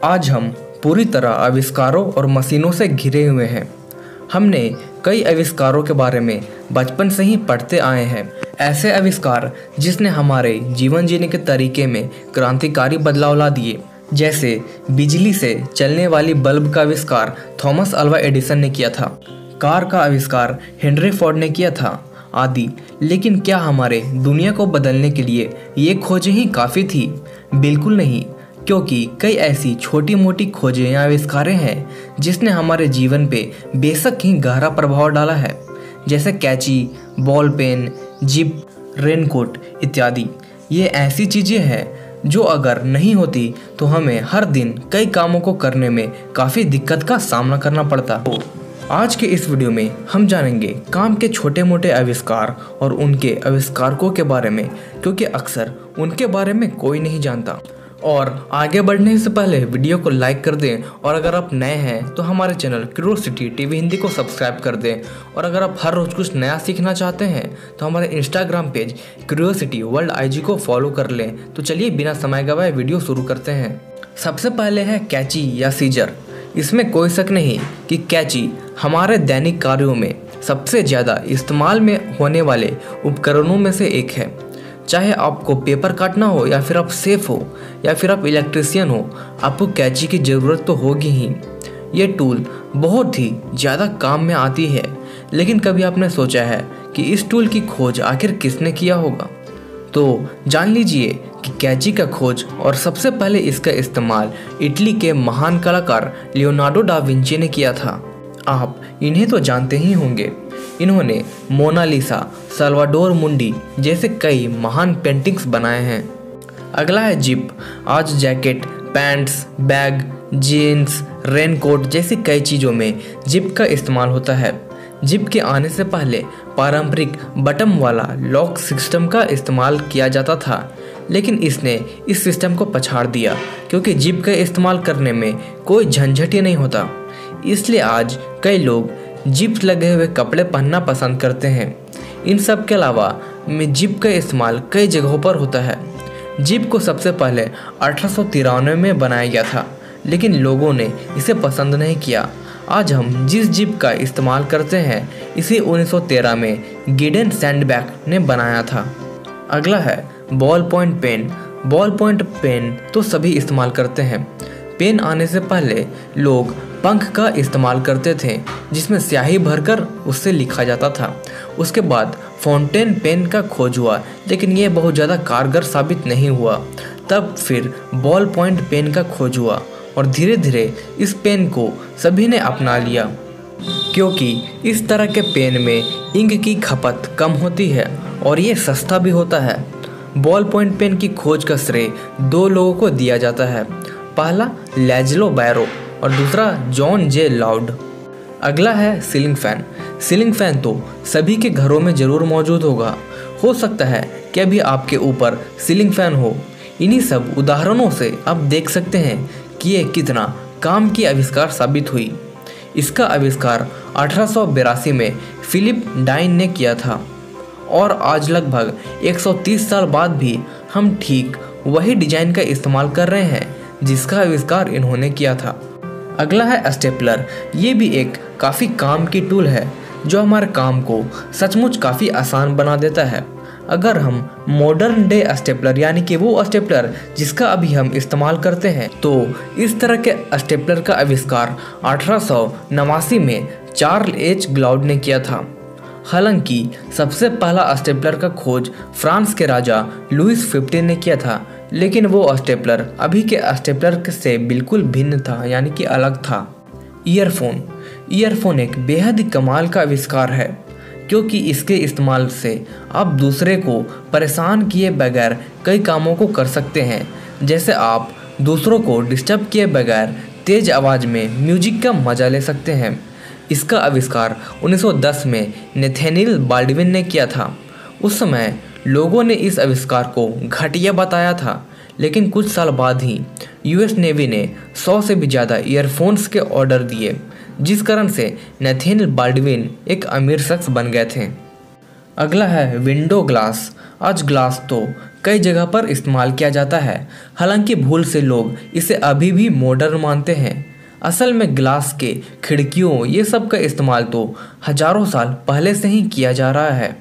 आज हम पूरी तरह आविष्कारों और मशीनों से घिरे हुए हैं। हमने कई आविष्कारों के बारे में बचपन से ही पढ़ते आए हैं। ऐसे आविष्कार जिसने हमारे जीवन जीने के तरीके में क्रांतिकारी बदलाव ला दिए, जैसे बिजली से चलने वाली बल्ब का आविष्कार थॉमस अल्वा एडिसन ने किया था, कार का आविष्कार हेनरी फोर्ड ने किया था आदि। लेकिन क्या हमारे दुनिया को बदलने के लिए ये खोजें ही काफ़ी थी? बिल्कुल नहीं, क्योंकि कई ऐसी छोटी मोटी खोजें या आविष्कारें हैं जिसने हमारे जीवन पे बेशक ही गहरा प्रभाव डाला है, जैसे कैंची, बॉल पेन, जिप, रेनकोट इत्यादि। ये ऐसी चीज़ें हैं जो अगर नहीं होती तो हमें हर दिन कई कामों को करने में काफ़ी दिक्कत का सामना करना पड़ता। तो आज के इस वीडियो में हम जानेंगे काम के छोटे मोटे आविष्कार और उनके आविष्कारकों के बारे में, क्योंकि अक्सर उनके बारे में कोई नहीं जानता। और आगे बढ़ने से पहले वीडियो को लाइक कर दें, और अगर आप नए हैं तो हमारे चैनल क्यूरियोसिटी टीवी हिंदी को सब्सक्राइब कर दें। और अगर आप हर रोज़ कुछ नया सीखना चाहते हैं तो हमारे Instagram page curiosity world IG को फॉलो कर लें। तो चलिए बिना समय गवाए वीडियो शुरू करते हैं। सबसे पहले है कैंची या सीजर। इसमें कोई शक नहीं कि कैंची हमारे दैनिक कार्यों में सबसे ज़्यादा इस्तेमाल में होने वाले उपकरणों में से एक है। चाहे आपको पेपर काटना हो, या फिर आप सेफ हो, या फिर आप इलेक्ट्रिशियन हो, आपको कैंची की ज़रूरत तो होगी ही। ये टूल बहुत ही ज़्यादा काम में आती है, लेकिन कभी आपने सोचा है कि इस टूल की खोज आखिर किसने किया होगा? तो जान लीजिए कि कैंची का खोज और सबसे पहले इसका इस्तेमाल इटली के महान कलाकार लियोनार्डो डा विंची ने किया था। आप इन्हें तो जानते ही होंगे। इन्होंने मोनालिसा, साल्वाडोर मुंडी जैसे कई महान पेंटिंग्स बनाए हैं। अगला है जिप। आज jacket, pants, bag, jeans, raincoat जैसी कई चीज़ों में जिप का इस्तेमाल होता है। जिप के आने से पहले पारंपरिक बटन वाला लॉक सिस्टम का इस्तेमाल किया जाता था, लेकिन इसने इस सिस्टम को पछाड़ दिया, क्योंकि जिप का इस्तेमाल करने में कोई झंझट ही नहीं होता। इसलिए आज कई लोग जिप लगे हुए कपड़े पहनना पसंद करते हैं। इन सब के अलावा में जिप का इस्तेमाल कई जगहों पर होता है। जिप को सबसे पहले 1893 में बनाया गया था, लेकिन लोगों ने इसे पसंद नहीं किया। आज हम जिस जिप का इस्तेमाल करते हैं, इसे 1913 में गिडेन सैंडबैग ने बनाया था। अगला है ball point pen. Ball point pen तो सभी इस्तेमाल करते हैं। पेन आने से पहले लोग पंख का इस्तेमाल करते थे, जिसमें स्याही भरकर उससे लिखा जाता था। उसके बाद फाउंटेन पेन का खोज हुआ, लेकिन ये बहुत ज़्यादा कारगर साबित नहीं हुआ। तब फिर बॉल पॉइंट पेन का खोज हुआ, और धीरे धीरे इस पेन को सभी ने अपना लिया, क्योंकि इस तरह के पेन में इंक की खपत कम होती है और ये सस्ता भी होता है। बॉल पॉइंट पेन की खोज का श्रेय दो लोगों को दिया जाता है। पहला लैज़लो बैरो और दूसरा जॉन जे लाउड। अगला है सीलिंग फैन। सीलिंग फैन तो सभी के घरों में ज़रूर मौजूद होगा। हो सकता है कि अभी आपके ऊपर सीलिंग फैन हो। इन्हीं सब उदाहरणों से आप देख सकते हैं कि ये कितना काम की आविष्कार साबित हुई। इसका आविष्कार 1882 में फिलिप डाइन ने किया था, और आज लगभग 130 साल बाद भी हम ठीक वही डिजाइन का इस्तेमाल कर रहे हैं जिसका आविष्कार इन्होंने किया था। अगला है स्टेपलर। ये भी एक काफ़ी काम की टूल है जो हमारे काम को सचमुच काफ़ी आसान बना देता है। अगर हम मॉडर्न डे स्टेपलर, यानी कि वो स्टेपलर जिसका अभी हम इस्तेमाल करते हैं, तो इस तरह के स्टेपलर का आविष्कार 1889 में चार्ल्स एच ग्लाउड ने किया था। हालांकि सबसे पहला स्टेपलर का खोज फ्रांस के राजा लुइस 15 ने किया था, लेकिन वो स्टेपलर अभी के स्टेपलर से बिल्कुल भिन्न था, यानी कि अलग था। ईयरफोन। ईयरफोन एक बेहद ही कमाल का आविष्कार है, क्योंकि इसके इस्तेमाल से आप दूसरे को परेशान किए बगैर कई कामों को कर सकते हैं। जैसे आप दूसरों को डिस्टर्ब किए बगैर तेज़ आवाज़ में म्यूजिक का मज़ा ले सकते हैं। इसका आविष्कार 1910 में नेथेनियल बाल्डविन ने किया था। उस समय लोगों ने इस आविष्कार को घटिया बताया था, लेकिन कुछ साल बाद ही US नेवी ने 100 से भी ज़्यादा ईयरफोन्स के ऑर्डर दिए, जिस कारण से नेथेनियल बाल्डविन एक अमीर शख्स बन गए थे। अगला है विंडो ग्लास। आज ग्लास तो कई जगह पर इस्तेमाल किया जाता है, हालांकि भूल से लोग इसे अभी भी मॉडर्न मानते हैं। असल में ग्लास के खिड़कियों ये सब का इस्तेमाल तो हजारों साल पहले से ही किया जा रहा है।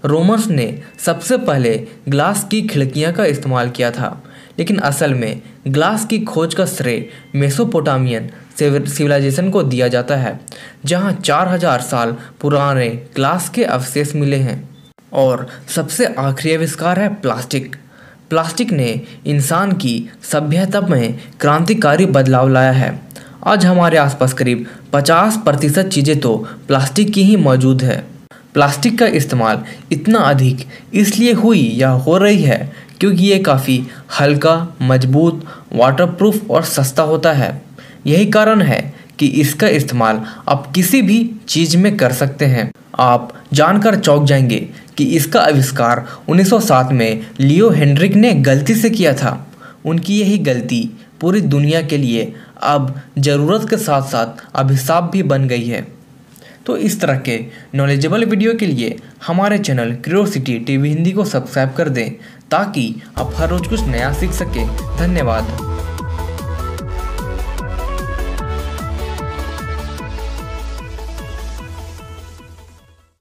रोमर्स ने सबसे पहले ग्लास की खिड़कियां का इस्तेमाल किया था, लेकिन असल में ग्लास की खोज का श्रेय मेसोपोटामियन सिविलाइजेशन को दिया जाता है, जहां 4000 साल पुराने ग्लास के अवशेष मिले हैं। और सबसे आखिरी आविष्कार है प्लास्टिक। प्लास्टिक ने इंसान की सभ्यता में क्रांतिकारी बदलाव लाया है। आज हमारे आसपास करीब 50% चीज़ें तो प्लास्टिक की ही मौजूद है। प्लास्टिक का इस्तेमाल इतना अधिक इसलिए हुई या हो रही है क्योंकि ये काफ़ी हल्का, मजबूत, वाटरप्रूफ और सस्ता होता है। यही कारण है कि इसका इस्तेमाल आप किसी भी चीज़ में कर सकते हैं। आप जानकर चौंक जाएंगे कि इसका आविष्कार 1907 में लियो हेनरिक ने गलती से किया था। उनकी यही गलती पूरी दुनिया के लिए अब ज़रूरत के साथ साथ अभिशाप भी बन गई है। तो इस तरह के नॉलेजेबल वीडियो के लिए हमारे चैनल क्यूरियोसिटी टीवी हिंदी को सब्सक्राइब कर दें, ताकि आप हर रोज़ कुछ नया सीख सकें। धन्यवाद।